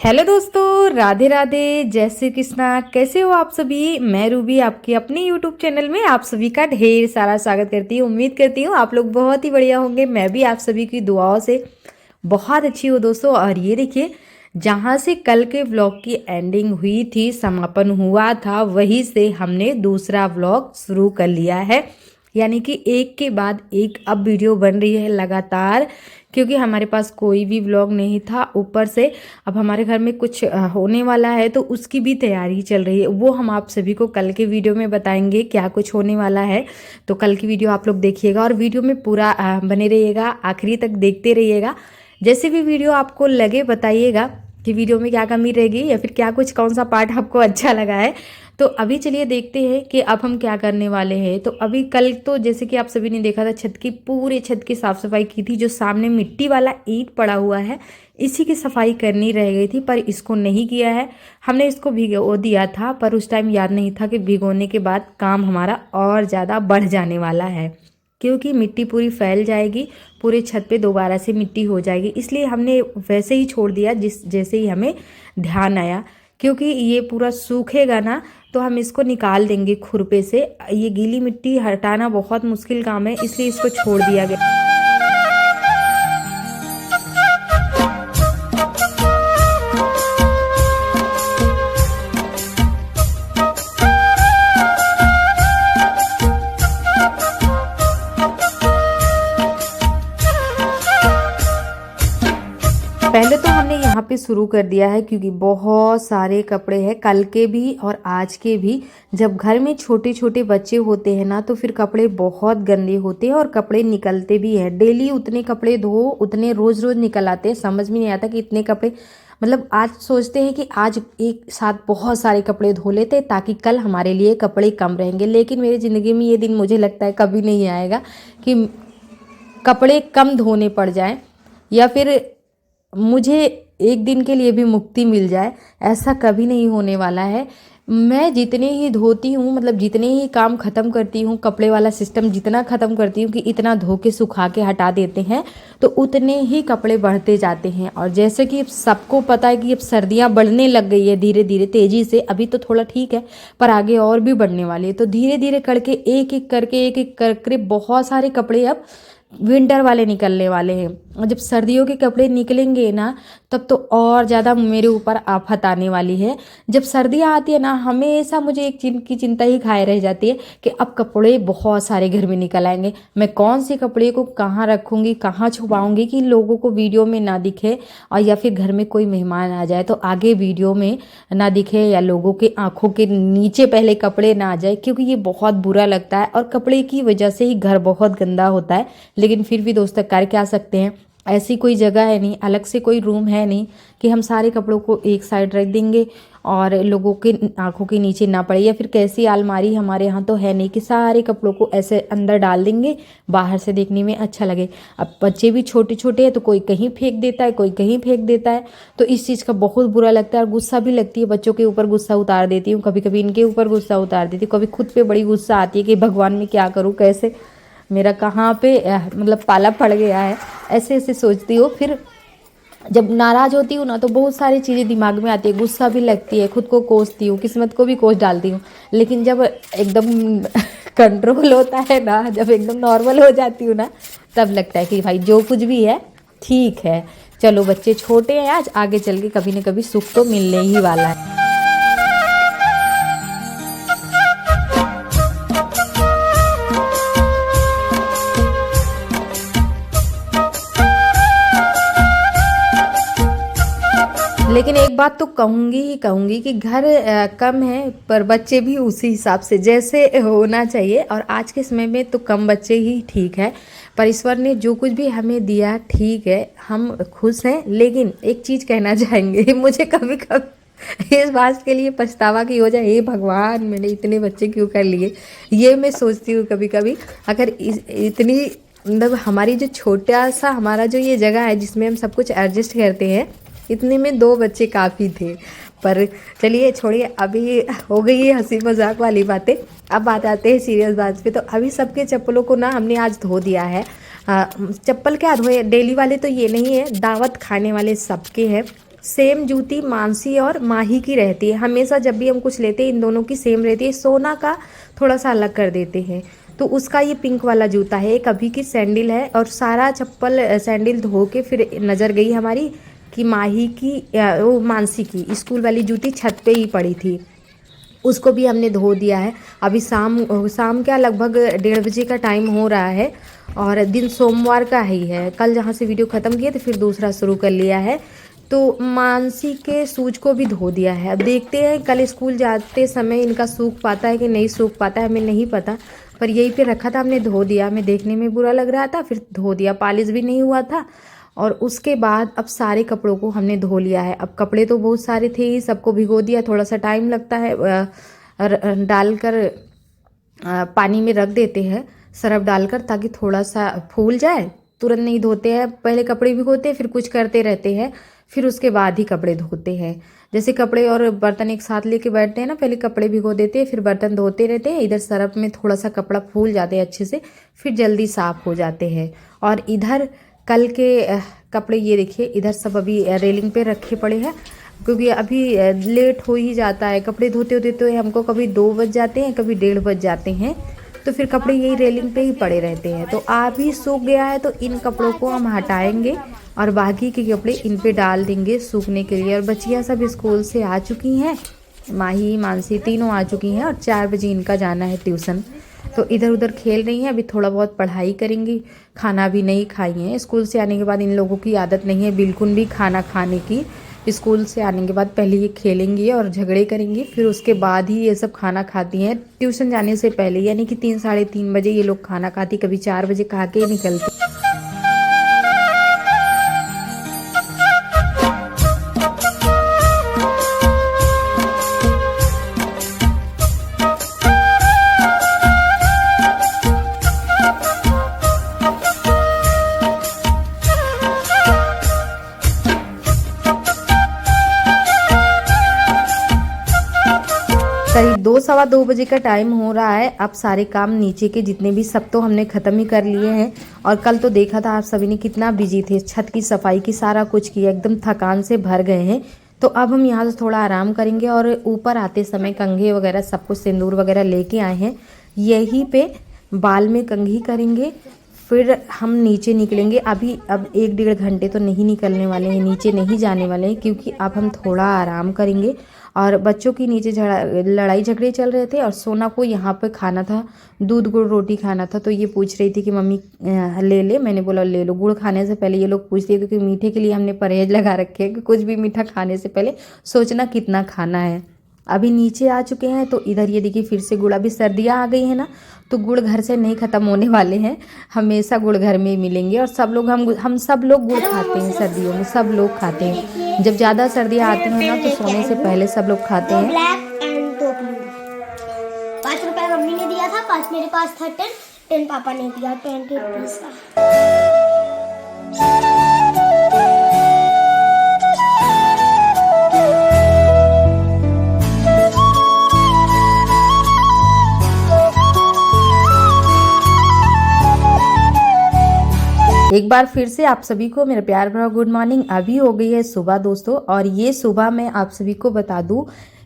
Hello दोस्तों, राधे राधे, जय श्री कृष्णा। कैसे हो आप सभी। मैं रूबी आपके अपने यूट्यूब चैनल में आप सभी का ढेर सारा स्वागत करती हूँ। उम्मीद करती हूँ आप लोग बहुत ही बढ़िया होंगे। मैं भी आप सभी की दुआओं से बहुत अच्छी हूँ दोस्तों। और ये देखिए, जहाँ से कल के व्लॉग की एंडिंग हुई थी, समापन हुआ था, वहीं से हमने दूसरा व्लॉग शुरू कर लिया है। यानी कि एक के बाद एक अब वीडियो बन रही है लगातार, क्योंकि हमारे पास कोई भी व्लॉग नहीं था। ऊपर से अब हमारे घर में कुछ होने वाला है, तो उसकी भी तैयारी चल रही है। वो हम आप सभी को कल के वीडियो में बताएंगे क्या कुछ होने वाला है। तो कल की वीडियो आप लोग देखिएगा और वीडियो में पूरा बने रहिएगा, आखिरी तक देखते रहिएगा। जैसे भी वीडियो आपको लगे बताइएगा कि वीडियो में क्या कमी रहेगी या फिर क्या कुछ कौन सा पार्ट आपको अच्छा लगा है। तो अभी चलिए देखते हैं कि अब हम क्या करने वाले हैं। तो अभी कल तो जैसे कि आप सभी ने देखा था, पूरे छत की साफ सफाई की थी। जो सामने मिट्टी वाला ईंट पड़ा हुआ है, इसी की सफाई करनी रह गई थी, पर इसको नहीं किया है। हमने इसको भिगो दिया था, पर उस टाइम याद नहीं था कि भिगोने के बाद काम हमारा और ज़्यादा बढ़ जाने वाला है, क्योंकि मिट्टी पूरी फैल जाएगी, पूरे छत पे दोबारा से मिट्टी हो जाएगी। इसलिए हमने वैसे ही छोड़ दिया जैसे ही हमें ध्यान आया। क्योंकि ये पूरा सूखेगा ना, तो हम इसको निकाल देंगे खुरपे से। ये गीली मिट्टी हटाना बहुत मुश्किल काम है, इसलिए इसको छोड़ दिया गया। पहले तो हमने यहाँ पे शुरू कर दिया है, क्योंकि बहुत सारे कपड़े हैं, कल के भी और आज के भी। जब घर में छोटे छोटे बच्चे होते हैं ना, तो फिर कपड़े बहुत गंदे होते हैं और कपड़े निकलते भी हैं। डेली उतने कपड़े धो, उतने रोज रोज निकल आते हैं। समझ में नहीं आता कि इतने कपड़े, मतलब आज सोचते हैं कि आज एक साथ बहुत सारे कपड़े धो लेते हैं, ताकि कल हमारे लिए कपड़े कम रहेंगे। लेकिन मेरी ज़िंदगी में ये दिन मुझे लगता है कभी नहीं आएगा कि कपड़े कम धोने पड़ जाएं, या फिर मुझे एक दिन के लिए भी मुक्ति मिल जाए। ऐसा कभी नहीं होने वाला है। मैं जितने ही धोती हूँ, मतलब जितने ही काम ख़त्म करती हूँ, कपड़े वाला सिस्टम जितना ख़त्म करती हूँ कि इतना धो के सुखा के हटा देते हैं, तो उतने ही कपड़े बढ़ते जाते हैं। और जैसे कि सबको पता है कि अब सर्दियाँ बढ़ने लग गई है धीरे धीरे तेज़ी से। अभी तो थोड़ा ठीक है, पर आगे और भी बढ़ने वाली है। तो धीरे धीरे करके एक एक करके बहुत सारे कपड़े अब विंटर वाले निकलने वाले हैं। और जब सर्दियों के कपड़े निकलेंगे ना, तब तो और ज़्यादा मेरे ऊपर आफत आने वाली है। जब सर्दियाँ आती है ना, हमेशा मुझे एक चीज़ की चिंता ही खाए रह जाती है कि अब कपड़े बहुत सारे घर में निकल आएंगे। मैं कौन से कपड़े को कहाँ रखूँगी, कहाँ छुपाऊँगी कि लोगों को वीडियो में ना दिखे, और या फिर घर में कोई मेहमान आ जाए तो आगे वीडियो में ना दिखे, या लोगों के आँखों के नीचे पहले कपड़े ना आ जाए, क्योंकि ये बहुत बुरा लगता है। और कपड़े की वजह से ही घर बहुत गंदा होता है। लेकिन फिर भी दोस्तों कर क्या सकते हैं, ऐसी कोई जगह है नहीं, अलग से कोई रूम है नहीं कि हम सारे कपड़ों को एक साइड रख देंगे और लोगों के आंखों के नीचे ना पड़े। या फिर कैसी अलमारी हमारे यहाँ तो है नहीं कि सारे कपड़ों को ऐसे अंदर डाल देंगे, बाहर से देखने में अच्छा लगे। अब बच्चे भी छोटे छोटे हैं, तो कोई कहीं फेंक देता है, कोई कहीं फेंक देता है। तो इस चीज़ का बहुत बुरा लगता है और गुस्सा भी लगती है। बच्चों के ऊपर गुस्सा उतार देती हूँ, कभी कभी इनके ऊपर गुस्सा उतार देती हूँ, कभी खुद पे बड़ी गुस्सा आती है कि भगवान मैं क्या करूँ, कैसे मेरा कहाँ पे मतलब पाला पड़ गया है, ऐसे ऐसे सोचती हूँ। फिर जब नाराज़ होती हूँ ना, तो बहुत सारी चीज़ें दिमाग में आती है, गुस्सा भी लगती है, खुद को कोसती हूँ, किस्मत को भी कोस डालती हूँ। लेकिन जब एकदम कंट्रोल होता है ना, जब एकदम नॉर्मल हो जाती हूँ ना, तब लगता है कि भाई जो कुछ भी है ठीक है। चलो बच्चे छोटे हैं, आज आगे चल के कभी न कभी सुख तो मिलने ही वाला है। लेकिन एक बात तो कहूँगी ही कहूँगी कि घर कम है, पर बच्चे भी उसी हिसाब से जैसे होना चाहिए। और आज के समय में तो कम बच्चे ही ठीक है, पर ईश्वर ने जो कुछ भी हमें दिया ठीक है, हम खुश हैं। लेकिन एक चीज़ कहना चाहेंगे, मुझे कभी कभी इस बात के लिए पछतावा की हो जाए, हे भगवान मैंने इतने बच्चे क्यों कर लिए। ये मैं सोचती हूँ कभी कभी। अगर इतनी मतलब हमारी जो छोटा सा हमारा जो ये जगह है जिसमें हम सब कुछ एडजस्ट करते हैं, इतने में 2 बच्चे काफ़ी थे। पर चलिए छोड़िए, अभी हो गई है हंसी मजाक वाली बातें। अब बात आते हैं सीरियस बात पे। तो अभी सबके चप्पलों को ना हमने आज धो दिया है। चप्पल क्या धोए, डेली वाले तो ये नहीं है, दावत खाने वाले सबके हैं। सेम जूती मानसी और माही की रहती है। हमेशा जब भी हम कुछ लेते हैं इन दोनों की सेम रहती है। सोना का थोड़ा सा अलग कर देते हैं। तो उसका ये पिंक वाला जूता है, एक अभी की सैंडल है। और सारा चप्पल सैंडल धो के फिर नज़र गई हमारी कि माही की वो मानसी की स्कूल वाली जूती छत पे ही पड़ी थी, उसको भी हमने धो दिया है। अभी शाम क्या लगभग 1:30 बजे का टाइम हो रहा है और दिन सोमवार का ही है। कल जहाँ से वीडियो ख़त्म किया तो फिर दूसरा शुरू कर लिया है। तो मानसी के शूज को भी धो दिया है। अब देखते हैं कल स्कूल जाते समय इनका सूख पाता है कि नहीं सूख पाता है, हमें नहीं पता। पर यहीं पे रखा था, हमने धो दिया। हमें देखने में बुरा लग रहा था, फिर धो दिया, पॉलिश भी नहीं हुआ था। और उसके बाद अब सारे कपड़ों को हमने धो लिया है। अब कपड़े तो बहुत सारे थे ही, सबको भिगो दिया। थोड़ा सा टाइम लगता है, डालकर पानी में रख देते हैं सरफ डालकर, ताकि थोड़ा सा फूल जाए। तुरंत नहीं धोते हैं, पहले कपड़े भिगोते हैं, फिर कुछ करते रहते हैं, फिर उसके बाद ही कपड़े धोते हैं। जैसे कपड़े और बर्तन एक साथ लेके बैठते हैं ना, पहले कपड़े भिगो देते हैं, फिर बर्तन धोते रहते हैं। इधर सरफ में थोड़ा सा कपड़ा फूल जाते हैं अच्छे से, फिर जल्दी साफ़ हो जाते हैं। और इधर कल के कपड़े ये देखिए, इधर सब अभी रेलिंग पे रखे पड़े हैं, क्योंकि अभी लेट हो ही जाता है। कपड़े धोते होते तो हमको कभी 2 बज जाते हैं, कभी 1:30 बज जाते हैं। तो फिर कपड़े यही रेलिंग पे ही पड़े रहते हैं। तो आप ही सूख गया है तो इन कपड़ों को हम हटाएंगे और बाकी के कपड़े इन पे डाल देंगे सूखने के लिए। और बच्चियाँ सब स्कूल से आ चुकी हैं, माही मानसी तीनों आ चुकी हैं और 4 बजे इनका जाना है ट्यूशन। तो इधर उधर खेल रही हैं, अभी थोड़ा बहुत पढ़ाई करेंगी। खाना भी नहीं खाई हैं स्कूल से आने के बाद। इन लोगों की आदत नहीं है बिल्कुल भी खाना खाने की। स्कूल से आने के बाद पहले ये खेलेंगी और झगड़े करेंगी, फिर उसके बाद ही ये सब खाना खाती हैं ट्यूशन जाने से पहले। यानी कि 3 साढ़े 3 बजे ये लोग खाना खाती, कभी 4 बजे खा के निकलती। करीब 2 सवा 2 बजे का टाइम हो रहा है। अब सारे काम नीचे के जितने भी सब तो हमने ख़त्म ही कर लिए हैं। और कल तो देखा था आप सभी ने कितना बिजी थे, छत की सफाई की सारा कुछ किया, एकदम थकान से भर गए हैं। तो अब हम यहाँ से थोड़ा आराम करेंगे और ऊपर आते समय कंघी वगैरह सब कुछ सिंदूर वगैरह लेके आए हैं, यहीं पे बाल में कंघी करेंगे, फिर हम नीचे निकलेंगे। अब 1-1.5 घंटे तो नहीं निकलने वाले हैं, नीचे नहीं जाने वाले हैं, क्योंकि अब हम थोड़ा आराम करेंगे। और बच्चों की नीचे लड़ाई झगड़े चल रहे थे और सोना को यहाँ पे खाना था, दूध गुड़ रोटी खाना था। तो ये पूछ रही थी कि मम्मी ले। मैंने बोला ले लो। गुड़ खाने से पहले ये लोग पूछती है, क्योंकि मीठे के लिए हमने परहेज लगा रखे है कि कुछ भी मीठा खाने से पहले सोचना कितना खाना है। अभी नीचे आ चुके हैं तो इधर ये देखिए फिर से गुड़, अभी सर्दियाँ आ गई है ना, तो गुड़ घर से नहीं ख़त्म होने वाले हैं, हमेशा गुड़ घर में मिलेंगे। और सब लोग हम सब लोग गुड़ खाते हैं सर्दियों में, सब लोग खाते हैं। जब ज़्यादा सर्दियाँ आती हैं ना तो सोने से पहले सब लोग खाते हैं। 5 रुपए मम्मी ने दिया था, 5 मेरे पास था, 10 पापा ने दिया, 20 रुपीज का। एक बार फिर से आप सभी को मेरा प्यार भरा गुड मॉर्निंग। अभी हो गई है सुबह दोस्तों, और ये सुबह मैं आप सभी को बता दूं,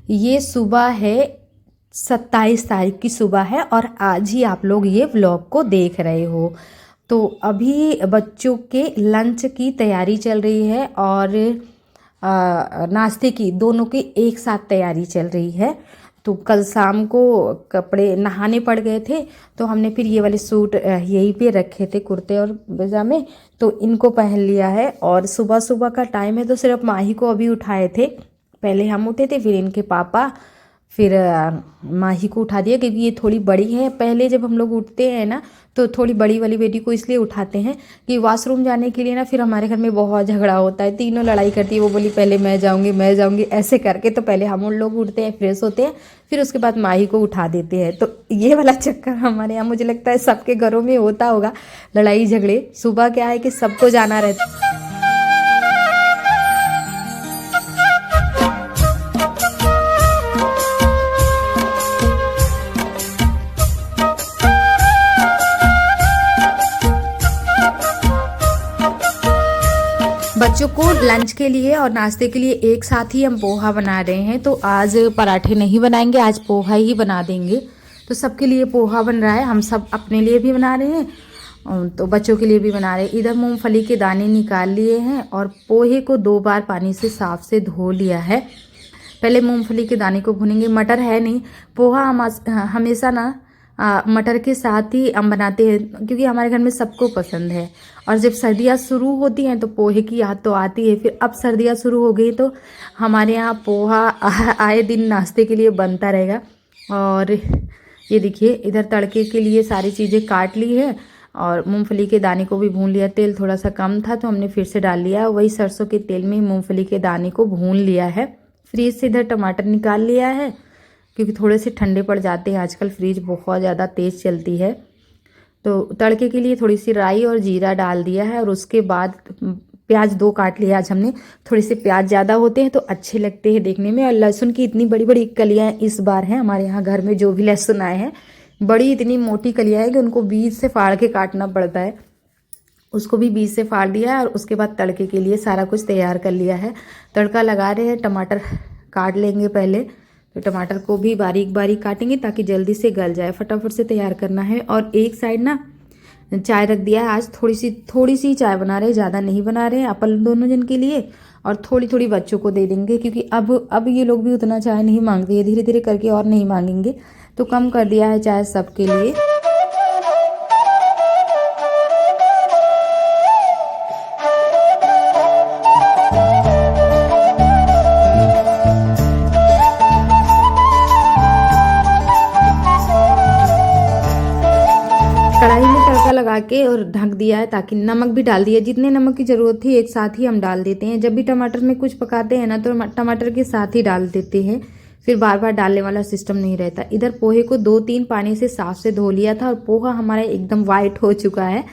ये सुबह है 27 तारीख की सुबह है और आज ही आप लोग ये व्लॉग को देख रहे हो। तो अभी बच्चों के लंच की तैयारी चल रही है और नाश्ते की, दोनों की एक साथ तैयारी चल रही है। तो कल शाम को कपड़े नहाने पड़ गए थे, तो हमने फिर ये वाले सूट यहीं पे रखे थे, कुर्ते और पजामे, तो इनको पहन लिया है। और सुबह सुबह का टाइम है तो सिर्फ माही को अभी उठाए थे, पहले हम उठे थे, फिर इनके पापा, फिर माही को उठा दिया, क्योंकि ये थोड़ी बड़ी है। पहले जब हम लोग उठते हैं ना तो थोड़ी बड़ी वाली बेटी को इसलिए उठाते हैं कि वॉशरूम जाने के लिए ना फिर हमारे घर में बहुत झगड़ा होता है, तीनों लड़ाई करती है। वो बोली पहले मैं जाऊंगी ऐसे करके, तो पहले हम उन लोग उठते हैं, फ्रेश होते हैं, फिर उसके बाद माही को उठा देते हैं। तो ये वाला चक्कर हमारे यहाँ मुझे लगता है सबके घरों में होता होगा, लड़ाई झगड़े। सुबह क्या है कि सबको जाना रहता है। बच्चों को लंच के लिए और नाश्ते के लिए एक साथ ही हम पोहा बना रहे हैं। तो आज पराठे नहीं बनाएंगे, आज पोहा ही बना देंगे। तो सबके लिए पोहा बन रहा है, हम सब अपने लिए भी बना रहे हैं तो बच्चों के लिए भी बना रहे हैं। इधर मूंगफली के दाने निकाल लिए हैं और पोहे को 2 बार पानी से साफ से धो लिया है। पहले मूंगफली के दाने को भूनेंगे। मटर है नहीं, पोहा हम हमेशा ना मटर के साथ ही हम बनाते हैं क्योंकि हमारे घर में सबको पसंद है। और जब सर्दियाँ शुरू होती हैं तो पोहे की याद तो आती है। फिर अब सर्दियाँ शुरू हो गई तो हमारे यहाँ पोहा आए दिन नाश्ते के लिए बनता रहेगा। और ये देखिए इधर तड़के के लिए सारी चीज़ें काट ली है और मूंगफली के दाने को भी भून लिया। तेल थोड़ा सा कम था तो हमने फिर से डाल लिया। वही सरसों के तेल में मूंगफली के दाने को भून लिया है। फ्रीज से इधर टमाटर निकाल लिया है क्योंकि थोड़े से ठंडे पड़ जाते हैं आजकल, फ्रिज बहुत ज़्यादा तेज़ चलती है। तो तड़के के लिए थोड़ी सी राई और जीरा डाल दिया है और उसके बाद प्याज 2 काट लिया आज हमने। थोड़े से प्याज ज़्यादा होते हैं तो अच्छे लगते हैं देखने में। और लहसुन की इतनी बड़ी बड़ी कलियाँ इस बार हैं हमारे यहाँ घर में, जो भी लहसुन आए हैं बड़ी इतनी मोटी कलियाँ हैं कि उनको बीज से फाड़ के काटना पड़ता है। उसको भी बीज से फाड़ दिया है और उसके बाद तड़के के लिए सारा कुछ तैयार कर लिया है। तड़का लगा रहे हैं, टमाटर काट लेंगे पहले। तो टमाटर को भी बारीक बारीक काटेंगे ताकि जल्दी से गल जाए, फटाफट से तैयार करना है। और एक साइड ना चाय रख दिया है। आज थोड़ी सी चाय बना रहे हैं, ज़्यादा नहीं बना रहे हैं, अपन दोनों जन के लिए। और थोड़ी थोड़ी बच्चों को दे देंगे क्योंकि अब ये लोग भी उतना चाय नहीं मांगते हैं, धीरे धीरे करके और नहीं मांगेंगे। तो कम कर दिया है चाय सबके लिए। कढ़ाई में तड़का लगा के और ढक दिया है ताकि नमक भी डाल दिया। जितने नमक की ज़रूरत थी एक साथ ही हम डाल देते हैं। जब भी टमाटर में कुछ पकाते हैं ना तो टमाटर के साथ ही डाल देते हैं, फिर बार बार डालने वाला सिस्टम नहीं रहता। इधर पोहे को 2-3 पानी से साफ से धो लिया था और पोहा हमारा एकदम वाइट हो चुका है।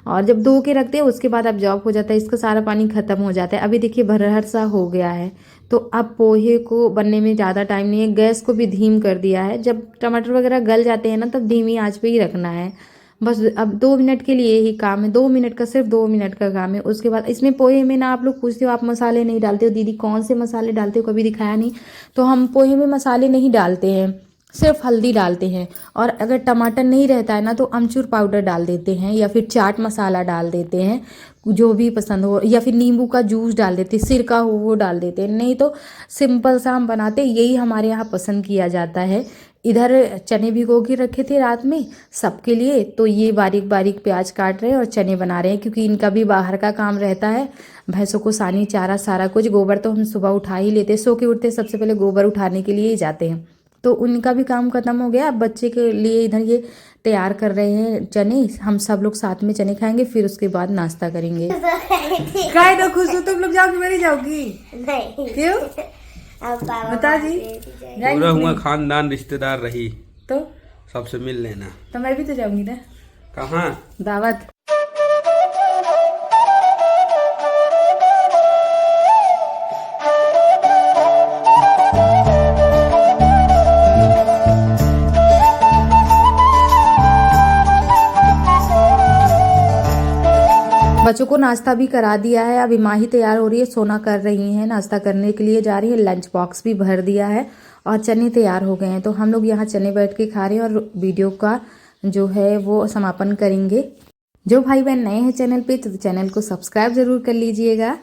और जब धो के रखते हैं उसके बाद अब जॉब हो जाता है, इसका सारा पानी खत्म हो जाता है। अभी देखिए भरहर सा हो गया है। तो अब पोहे को बनने में ज़्यादा टाइम नहीं है, गैस को भी धीम कर दिया है। जब टमाटर वगैरह गल जाते हैं ना तब धीमी आंच पे ही रखना है। बस अब 2 मिनट के लिए ही काम है, 2 मिनट का, सिर्फ 2 मिनट का काम है। उसके बाद इसमें पोहे में ना आप लोग पूछते हो आप मसाले नहीं डालते हो, दीदी कौन से मसाले डालते हो, कभी दिखाया नहीं। तो हम पोहे में मसाले नहीं डालते हैं, सिर्फ हल्दी डालते हैं। और अगर टमाटर नहीं रहता है ना तो अमचूर पाउडर डाल देते हैं या फिर चाट मसाला डाल देते हैं, जो भी पसंद हो। या फिर नींबू का जूस डाल देते, सिरका हो वो डाल देते हैं। नहीं तो सिंपल सा हम बनाते, यही हमारे यहाँ पसंद किया जाता है। इधर चने भिगो के रखे थे रात में सबके लिए, तो ये बारीक बारीक प्याज काट रहे हैं और चने बना रहे हैं क्योंकि इनका भी बाहर का काम रहता है। भैंसों को सानी चारा सारा कुछ, गोबर तो हम सुबह उठा ही लेते, सो के उठते सबसे पहले गोबर उठाने के लिए ही जाते हैं। तो उनका भी काम खत्म हो गया। अब बच्चे के लिए इधर ये तैयार कर रहे हैं चने। हम सब लोग साथ में चने खाएंगे, फिर उसके बाद नाश्ता करेंगे। काय ना खुश हो तुम लोग, जाओगी मैं नहीं जाऊंगी? नहीं। क्यों? बता जी। पूरा हुआ खानदान रिश्तेदार रही तो सबसे मिल लेना। तो मैं भी तो जाऊंगी ना। कहाँ? दावत। बच्चों को नाश्ता भी करा दिया है। अभी माँ ही तैयार हो रही है, सोना कर रही हैं, नाश्ता करने के लिए जा रही है। लंच बॉक्स भी भर दिया है और चने तैयार हो गए हैं। तो हम लोग यहाँ चने बैठ के खा रहे हैं और वीडियो का जो है वो समापन करेंगे। जो भाई बहन नए हैं चैनल पे तो चैनल को सब्सक्राइब ज़रूर कर लीजिएगा।